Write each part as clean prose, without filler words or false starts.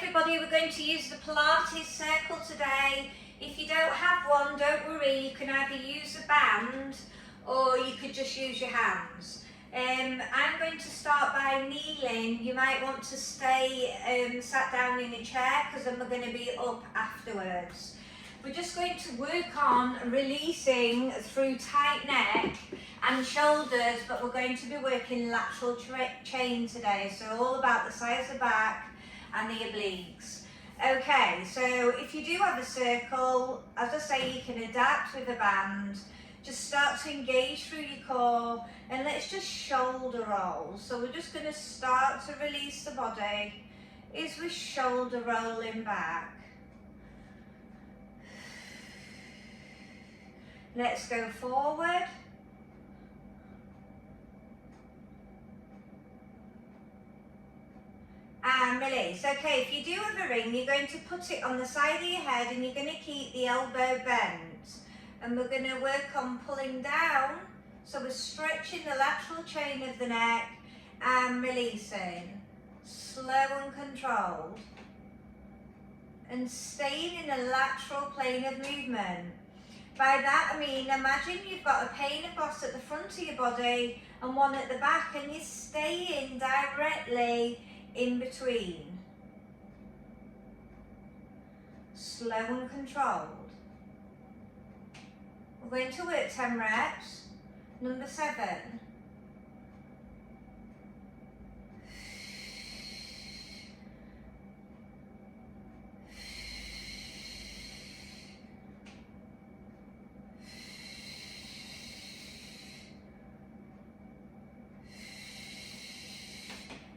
everybody, we're going to use the Pilates circle today. If you don't have one, don't worry, you can either use a band or you could just use your hands. I'm going to start by kneeling. You might want to stay sat down in a chair because then we're going to be up afterwards. We're just going to work on releasing through tight neck and shoulders, but we're going to be working lateral chain today, so all about the sides of the back and the obliques. Okay, so if you do have a circle, as I say, you can adapt with a band. Just start to engage through your core and let's just shoulder roll. So we're just going to start to release the body as we're shoulder rolling back. Let's go forward. And release. Okay, if you do have a ring, you're going to put it on the side of your head and you're going to keep the elbow bent. And we're going to work on pulling down. So we're stretching the lateral chain of the neck and releasing. Slow and controlled. And staying in a lateral plane of movement. By that I mean, imagine you've got a pane of glass at the front of your body and one at the back, and you're staying directly in between. Slow and controlled. We're going to work 10 reps. Number 7.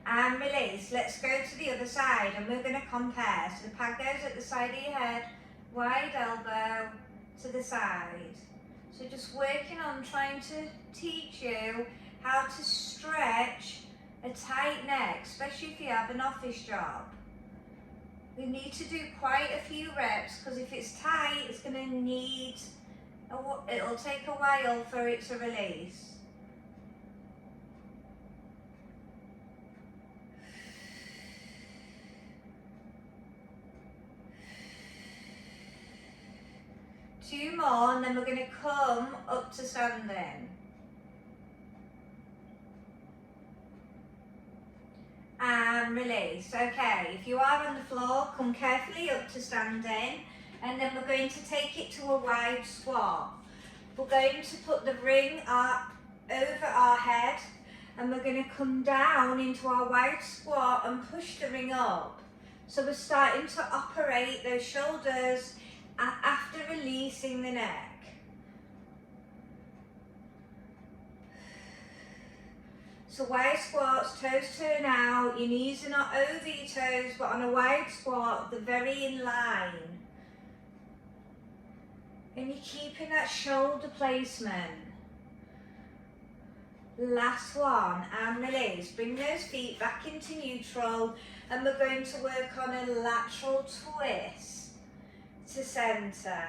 And release. Let's go to the other side and we're going to compare. So the pad goes at the side of your head, wide elbow to the side. So just working on trying to teach you how to stretch a tight neck, especially if you have an office job. We need to do quite a few reps because if it's tight, it's going to need, it'll take a while for it to release. Two more and then we're going to come up to standing. And release. Okay, if you are on the floor, come carefully up to standing and then we're going to take it to a wide squat. We're going to put the ring up over our head and we're going to come down into our wide squat and push the ring up. So we're starting to operate those shoulders after releasing the neck. So wide squats, toes turn out, your knees are not over your toes, but on a wide squat, they're very in line. And you're keeping that shoulder placement. Last one, and release. Bring those feet back into neutral, and we're going to work on a lateral twist to centre.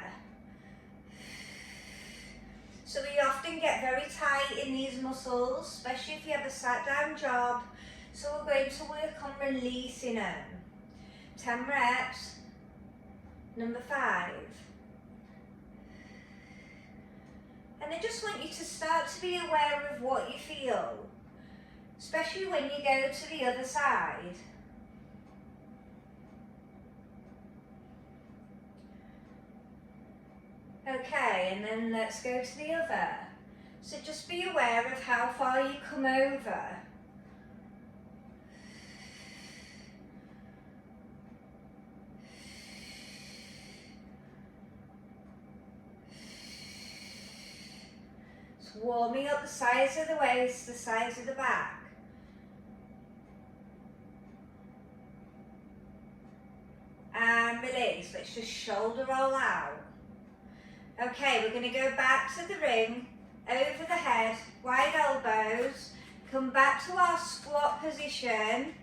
So we often get very tight in these muscles, especially if you have a sat down job. So we're going to work on releasing them. 10 reps. Number 5. And I just want you to start to be aware of what you feel, especially when you go to the other side. Okay, and then let's go to the other. So just be aware of how far you come over. Just warming up the sides of the waist, the sides of the back. And release. Let's just shoulder roll out. Okay, we're going to go back to the ring, over the head, wide elbows, come back to our squat position.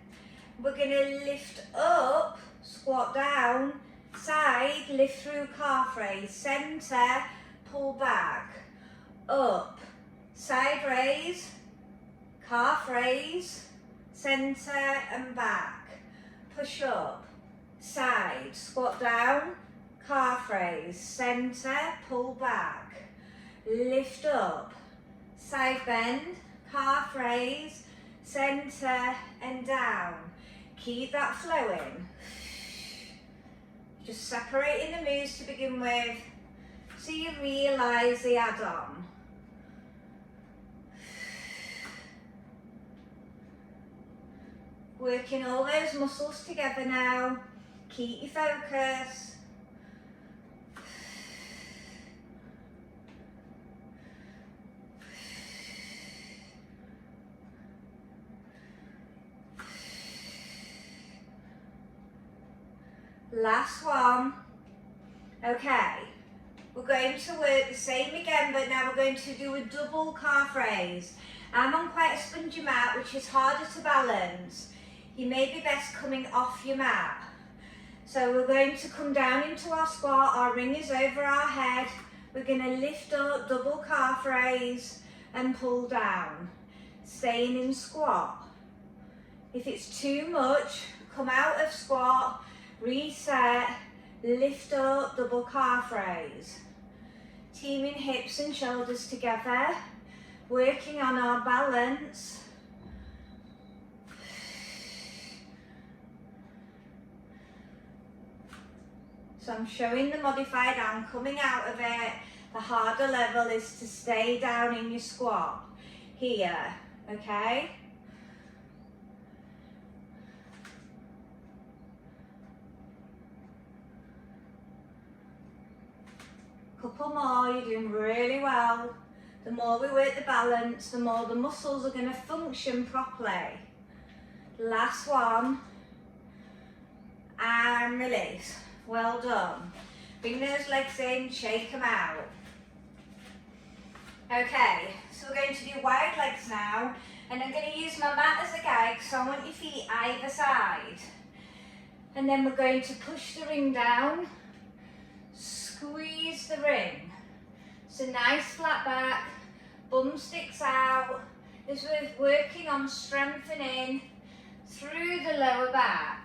We're going to lift up, squat down, side, lift through calf raise, centre, pull back, up, side raise, calf raise, centre and back, push up, side, squat down, calf raise, centre, pull back, lift up, side bend, calf raise, centre and down. Keep that flowing. Just separating the moves to begin with so you realise the add-on. Working all those muscles together now. Keep your focus. Last one. Okay, we're going to work the same again, but now we're going to do a double calf raise. I'm on quite a spongy mat, which is harder to balance. You may be best coming off your mat. So we're going to come down into our squat, our ring is over our head. We're going to lift up, double calf raise and pull down. Staying in squat. If it's too much, come out of squat, reset, lift up, double calf raise. Teaming hips and shoulders together, working on our balance. So I'm showing the modified arm coming out of it. The harder level is to stay down in your squat. Here, okay? Couple more, you're doing really well. The more we work the balance, the more the muscles are going to function properly. Last one. And release. Well done. Bring those legs in, shake them out. Okay, so we're going to do wide legs now. And I'm going to use my mat as a guide, so I want your feet either side. And then we're going to push the ring down. Squeeze the ring. So nice flat back, bum sticks out. This is working on strengthening through the lower back.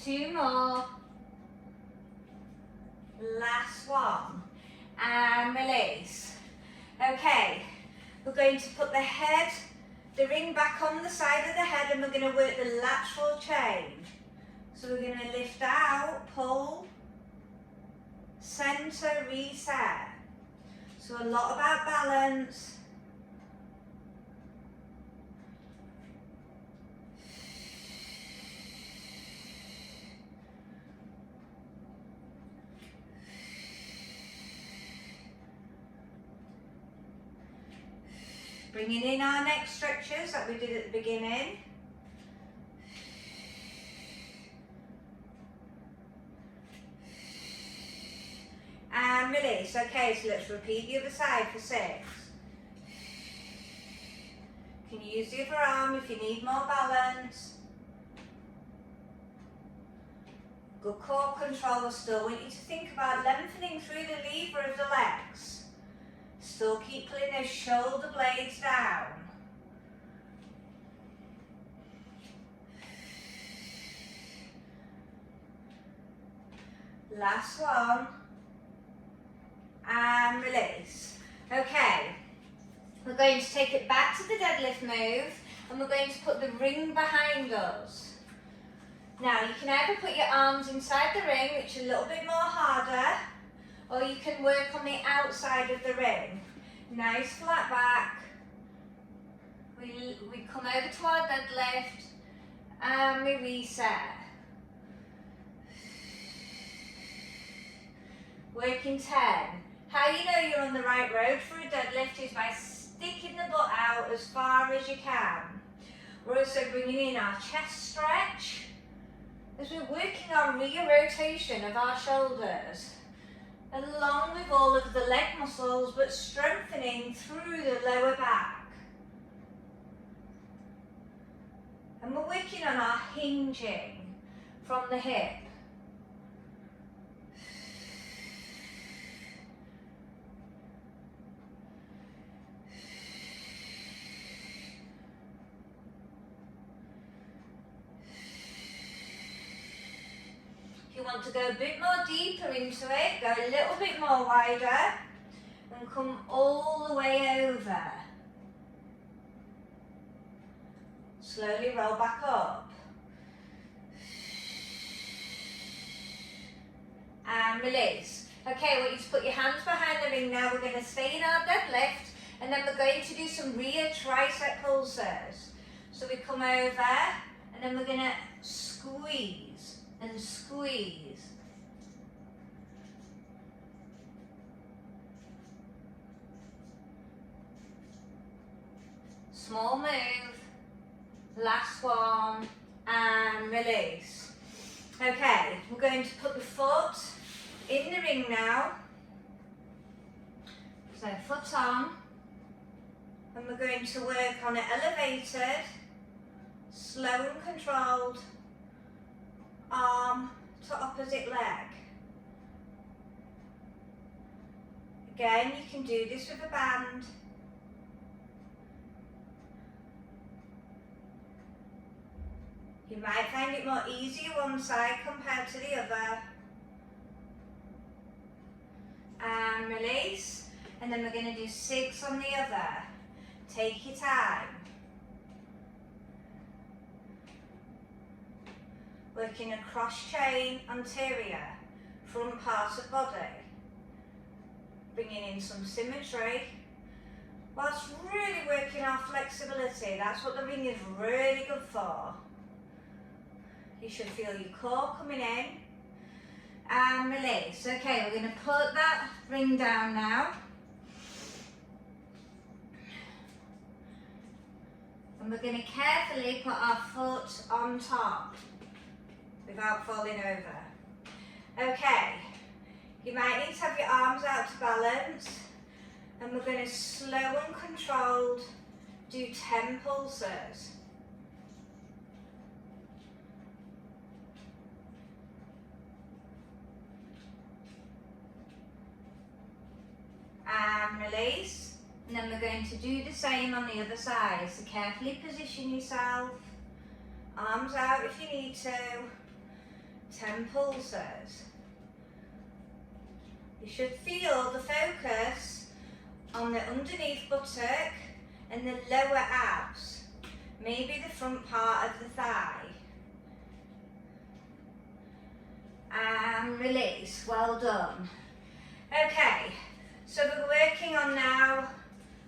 Two more. Last one. And release. Okay, we're going to put the ring back on the side of the head, and we're going to work the lateral change. So we're going to lift out, pull, centre, reset. So a lot about balance. Bringing in our neck stretches that we did at the beginning. And release. Okay, so let's repeat the other side for 6. You can use the other arm if you need more balance. Good core control. I still want you to think about lengthening through the lever of the legs. Still keep pulling those shoulder blades down. Last one. And release. Okay. We're going to take it back to the deadlift move, and we're going to put the ring behind us. Now you can either put your arms inside the ring, which is a little bit more harder, or you can work on the outside of the ring. Nice flat back. We come over to our deadlift and we reset. Working 10. How you know you're on the right road for a deadlift is by sticking the butt out as far as you can. We're also bringing in our chest stretch as we're working on rear rotation of our shoulders, along with all of the leg muscles, but strengthening through the lower back. And we're working on our hinging from the hip. want to go a bit more deeper into it, go a little bit more wider and come all the way over. Slowly roll back up. And release. Okay, I want you to put your hands behind the ring now. We're going to stay in our deadlift and then we're going to do some rear tricep pulses. So we come over and then we're going to squeeze and squeeze. Small move. Last one. And release. Okay, we're going to put the foot in the ring now. So foot on. And we're going to work on an elevated, slow and controlled arm to opposite leg. Again, you can do this with a band. You might find it more easier one side compared to the other. And release. And then we're going to do 6 on the other. Take your time. Working a cross chain anterior, front part of body. Bringing in some symmetry. Whilst really working our flexibility. That's what the ring is really good for. You should feel your core coming in. And release. Okay, we're going to put that ring down now. And we're going to carefully put our foot on top without falling over. Okay, you might need to have your arms out to balance. And we're going to slow and controlled do 10 pulses. And release. And then we're going to do the same on the other side. So carefully position yourself. Arms out if you need to. 10 pulses. You should feel the focus on the underneath buttock and the lower abs. Maybe the front part of the thigh. And release. Well done. Okay. So we're working on now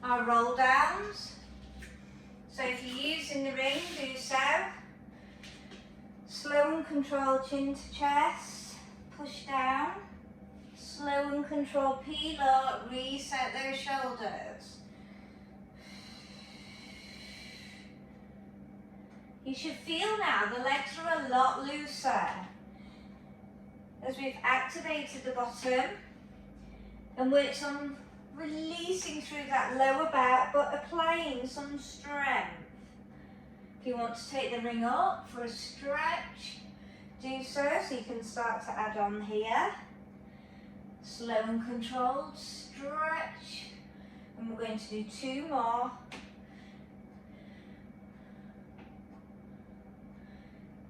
our roll downs. So if you're using the ring, do so. Slow and controlled chin to chest, push down. Slow and controlled peel up, reset those shoulders. You should feel now the legs are a lot looser as we've activated the bottom and worked on releasing through that lower back but applying some strength. If you want to take the ring up for a stretch, do so you can start to add on here. Slow and controlled stretch. And we're going to do 2 more.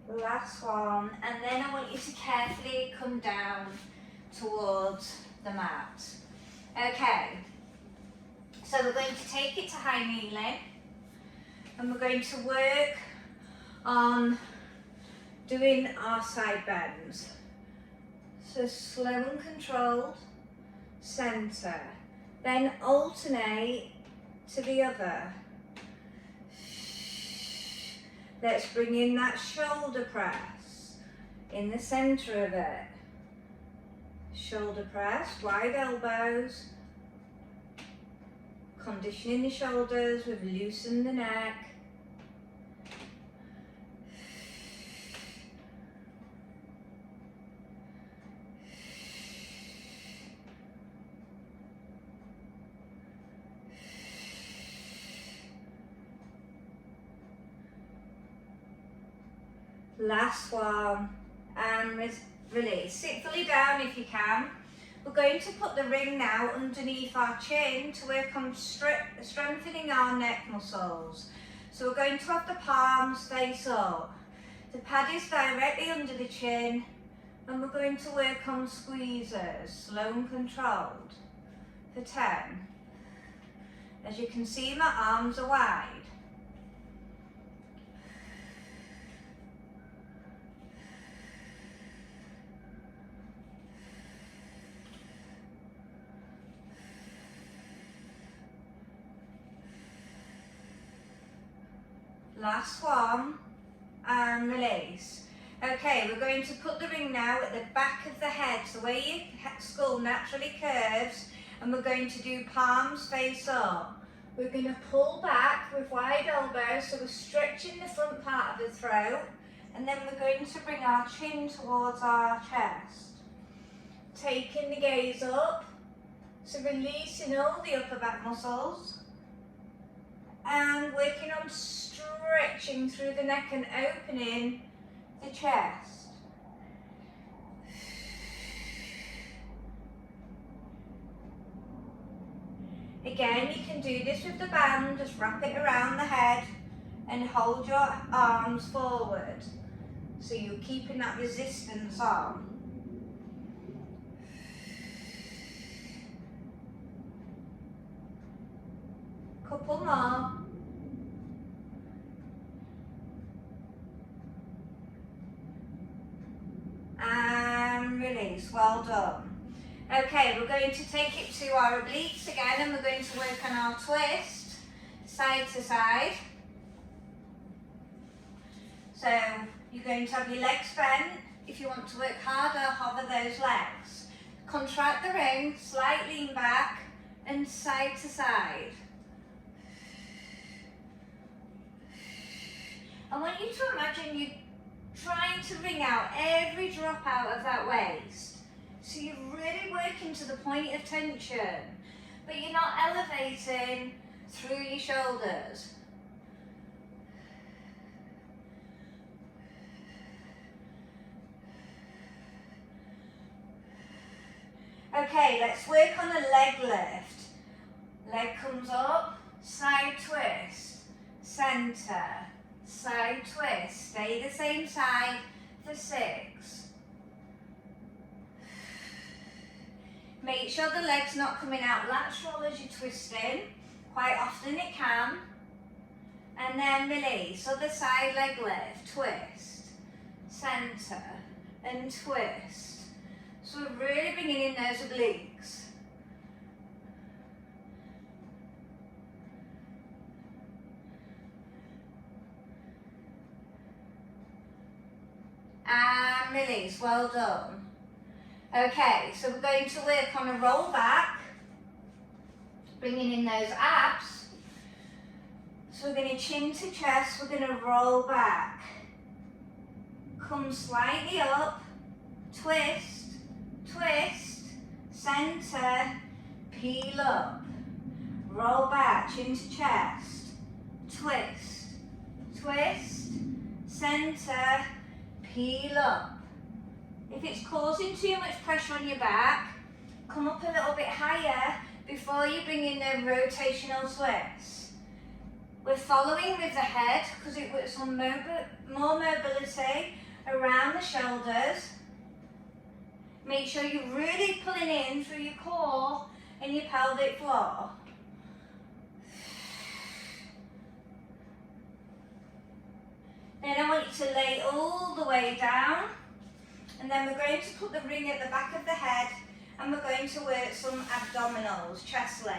Last one. And then I want you to carefully come down towards the mat. Okay. So we're going to take it to high kneeling. And we're going to work on doing our side bends. So slow and controlled, centre. Then alternate to the other. Let's bring in that shoulder press in the centre of it. Shoulder press, wide elbows. Conditioning the shoulders, we've loosened the neck. Last one, and release. Sit fully down if you can. We're going to put the ring now underneath our chin to work on strengthening our neck muscles. So we're going to have the palms face up. The pad is directly under the chin. And we're going to work on squeezers, slow and controlled, for 10. As you can see, my arms are wide. Last one, and release. Okay, we're going to put the ring now at the back of the head, so where your skull naturally curves, and we're going to do palms face up. We're going to pull back with wide elbows, so we're stretching the front part of the throat, and then we're going to bring our chin towards our chest. Taking the gaze up, so releasing all the upper back muscles, and working on stretching through the neck and opening the chest. Again, you can do this with the band, just wrap it around the head and hold your arms forward. So you're keeping that resistance on. Couple more. And release, well done. Okay, we're going to take it to our obliques again, and we're going to work on our twist, side to side. So you're going to have your legs bent. If you want to work harder, hover those legs. Contract the ring, slight lean back, and side to side. I want you to imagine you trying to wring out every drop out of that waist. So you're really working to the point of tension, but you're not elevating through your shoulders. Okay, let's work on the leg lift. Leg comes up, side twist, center, side twist. Stay the same side for 6. Make sure the leg's not coming out lateral as you're twisting. Quite often it can. And then release. Other side leg lift, twist, center, and twist. So we're really bringing in those obliques. And release, well done. Okay, so we're going to work on a roll back, bringing in those abs. So we're going to chin to chest, we're going to roll back. Come slightly up, twist, twist, center, peel up. Roll back, chin to chest, twist, twist, center, peel up. If it's causing too much pressure on your back, come up a little bit higher before you bring in the rotational twists. We're following with the head because it works on more mobility around the shoulders. Make sure you're really pulling in through your core and your pelvic floor. Then I want you to lay all the way down, and then we're going to put the ring at the back of the head, and we're going to work some abdominals, chest lift.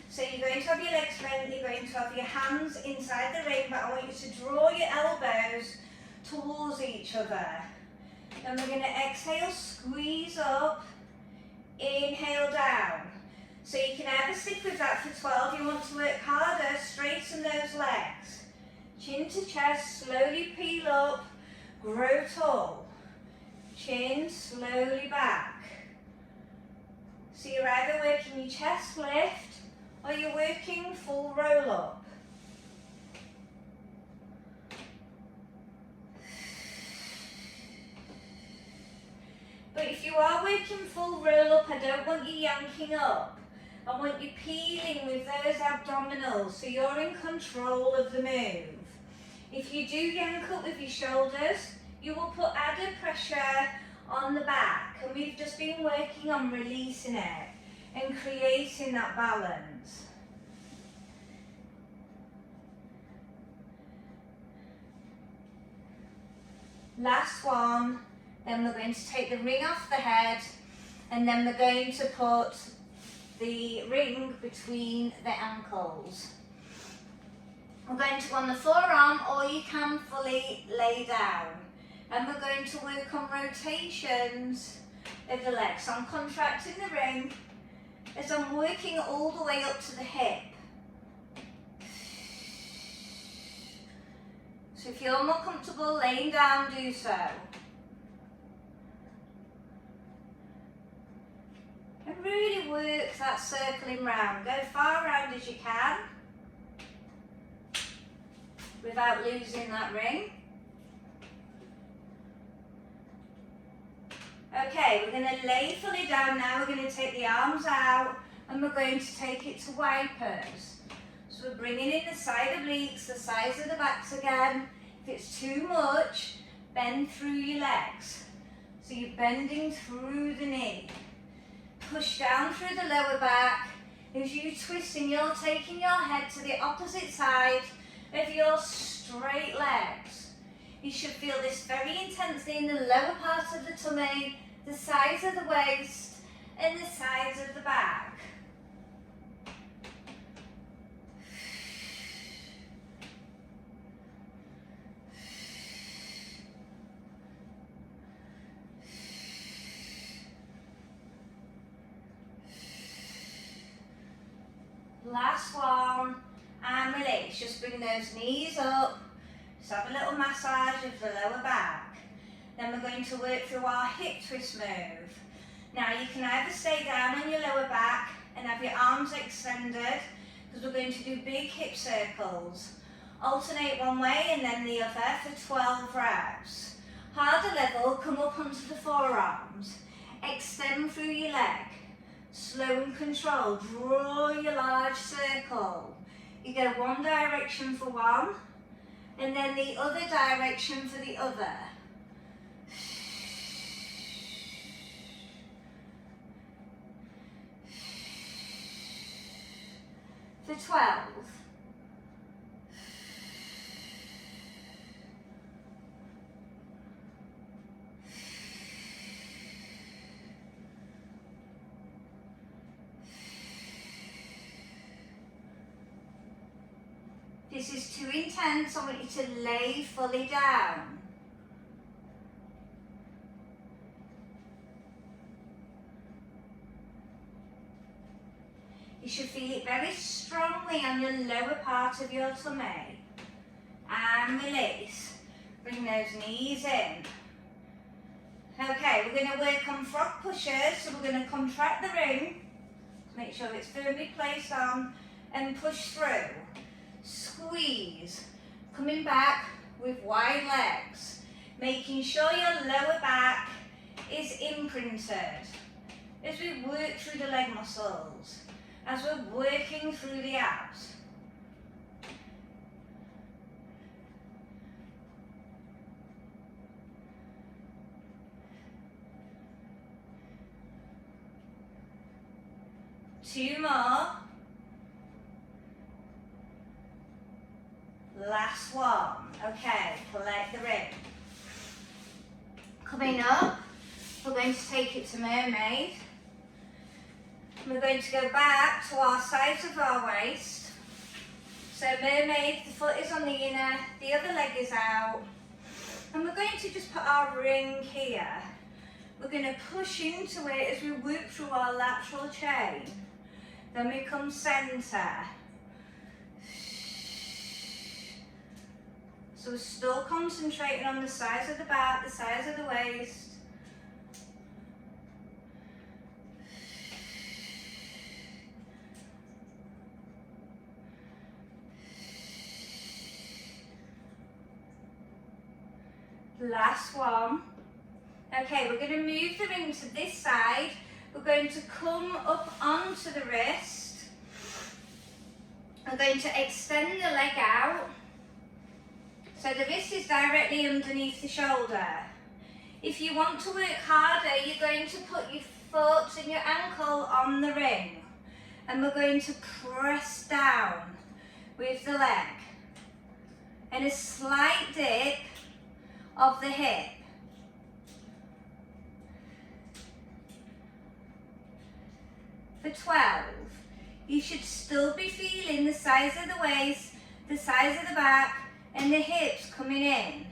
So you're going to have your legs bent, you're going to have your hands inside the ring, but I want you to draw your elbows towards each other. Then we're going to exhale, squeeze up, inhale down. So you can either stick with that for 12, you want to work harder, straighten those legs. Chin to chest, slowly peel up, grow tall. Chin slowly back. So you're either working your chest lift or you're working full roll up. But if you are working full roll up, I don't want you yanking up. I want you peeling with those abdominals so you're in control of the move. If you do yank up with your shoulders, you will put added pressure on the back, and we've just been working on releasing it and creating that balance. Last one, then we're going to take the ring off the head, and then we're going to put the ring between the ankles. We're going to go on the forearm, or you can fully lay down. And we're going to work on rotations of the legs. So I'm contracting the ring as I'm working all the way up to the hip. So if you're more comfortable laying down, do so. And really work that circling round. Go far around as you can without losing that ring. Okay, we're going to lay fully down now. We're going to take the arms out and we're going to take it to wipers. So we're bringing in the side obliques, the sides of the backs again. If it's too much, bend through your legs. So you're bending through the knee. Push down through the lower back. As you twisting, you're taking your head to the opposite side of your straight legs. You should feel this very intensely in the lower part of the tummy, the sides of the waist, and the sides of the back. Last one, and release. Just bring those knees up. Just have a little massage of the lower back. Then we're going to work through our hip twist move. Now you can either stay down on your lower back and have your arms extended, because we're going to do big hip circles. Alternate one way and then the other for 12 reps. Harder level, come up onto the forearms. Extend through your leg. Slow and controlled, draw your large circle. You go one direction for one, and then the other direction for the other. For 12. This is too intense, I want you to lay fully down. You should feel it very strongly on your lower part of your tummy. And release. Bring those knees in. Okay, we're going to work on frog pushers, so we're going to contract the ring, make sure it's firmly placed on, and push through. Squeeze, coming back with wide legs, making sure your lower back is imprinted as we work through the leg muscles, as we're working through the abs. Two more. Last one. Okay, collect the ring. Coming up, we're going to take it to mermaid. We're going to go back to our sides of our waist. So mermaid, the foot is on the inner, the other leg is out. And we're going to just put our ring here. We're going to push into it as we work through our lateral chain. Then we come centre. So we're still concentrating on the sides of the back, the sides of the waist. Last one. Okay, we're going to move the ring to this side. We're going to come up onto the wrist. We're going to extend the leg out. So the wrist is directly underneath the shoulder. If you want to work harder, you're going to put your foot and your ankle on the ring, and we're going to press down with the leg, and a slight dip of the hip. For 12, you should still be feeling the size of the waist, the size of the back, and the hips coming in.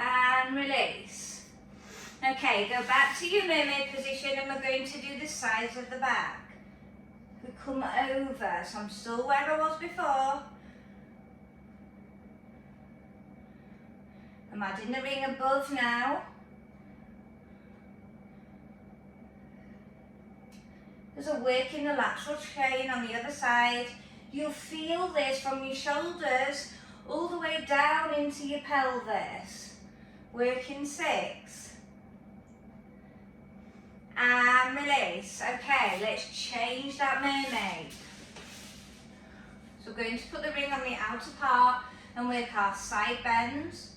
And release. Okay, go back to your mermaid position, and we're going to do the sides of the back. We come over, so I'm still where I was before. I'm adding the ring above now. There's a work in the lateral chain on the other side. You'll feel this from your shoulders all the way down into your pelvis. Working 6. And release. Okay, let's change that mermaid. So we're going to put the ring on the outer part and work our side bends.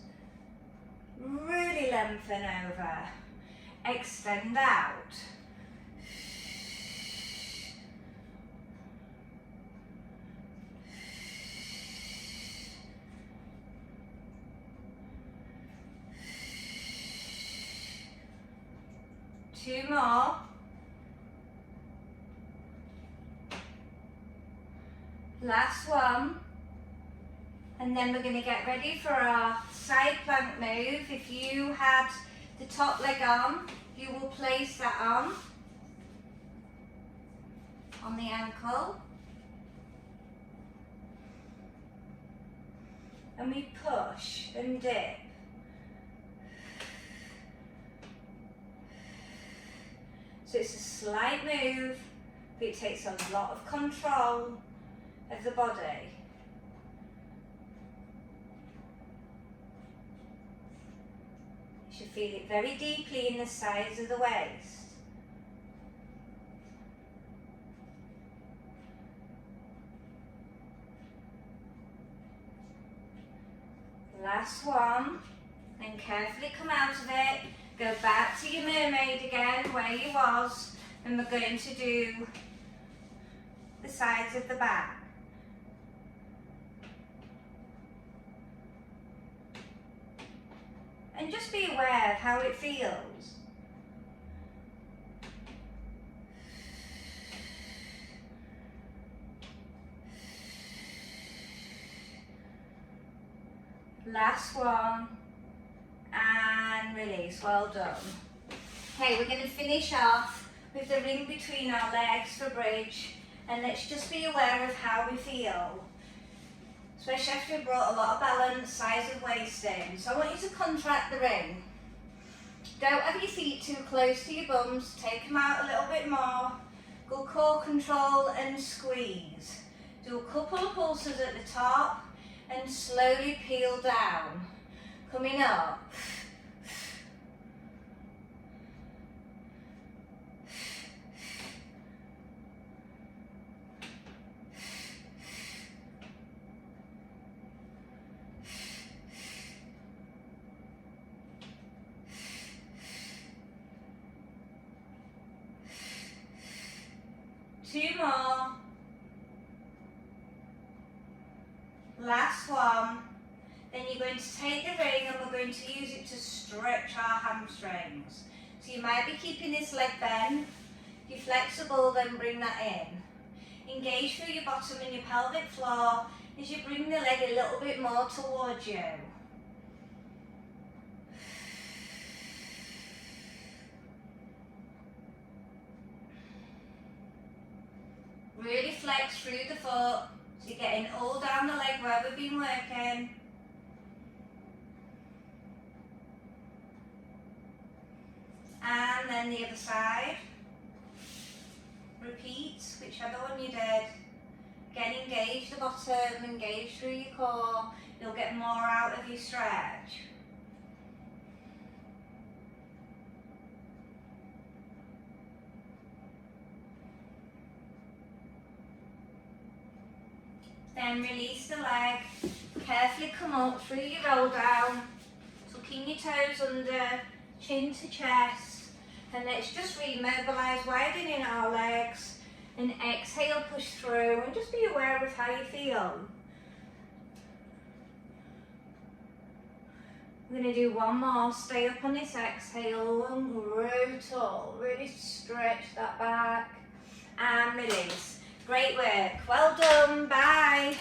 Really lengthen over. Extend out. Two more. Last one. And then we're going to get ready for our side plank move. If you had the top leg on, you will place that on the ankle. And we push and dip. So it's a slight move, but it takes a lot of control of the body. You should feel it very deeply in the sides of the waist. Last one, and carefully come out of it. Go back to your mermaid again, where you was, and we're going to do the sides of the back. And just be aware of how it feels. Last one. And release. Well done. Okay, we're going to finish off with the ring between our legs for bridge, and let's just be aware of how we feel, especially after we brought a lot of balance, size of waist in. So I want you to contract the ring. Don't have your feet too close to your bums, take them out a little bit more. Go core control and squeeze. Do a couple of pulses at the top and slowly peel down. Coming up. Two more. Last one. Then you're going to take the ring and we're going to use it to stretch our hamstrings. So you might be keeping this leg bent. If you're flexible, then bring that in. Engage through your bottom and your pelvic floor as you bring the leg a little bit more towards you. Really flex through the foot, so you're getting all down the leg where we've been working. And then the other side. Repeat, whichever one you did. Again, engage the bottom, engage through your core. You'll get more out of your stretch. Then release the leg. Carefully come up through your roll down. Tucking your toes under, chin to chest. And let's just remobilise, widening our legs. And exhale, push through. And just be aware of how you feel. We're going to do one more. Stay up on this exhale and grow tall. Really stretch that back. And release. Great work. Well done. Bye.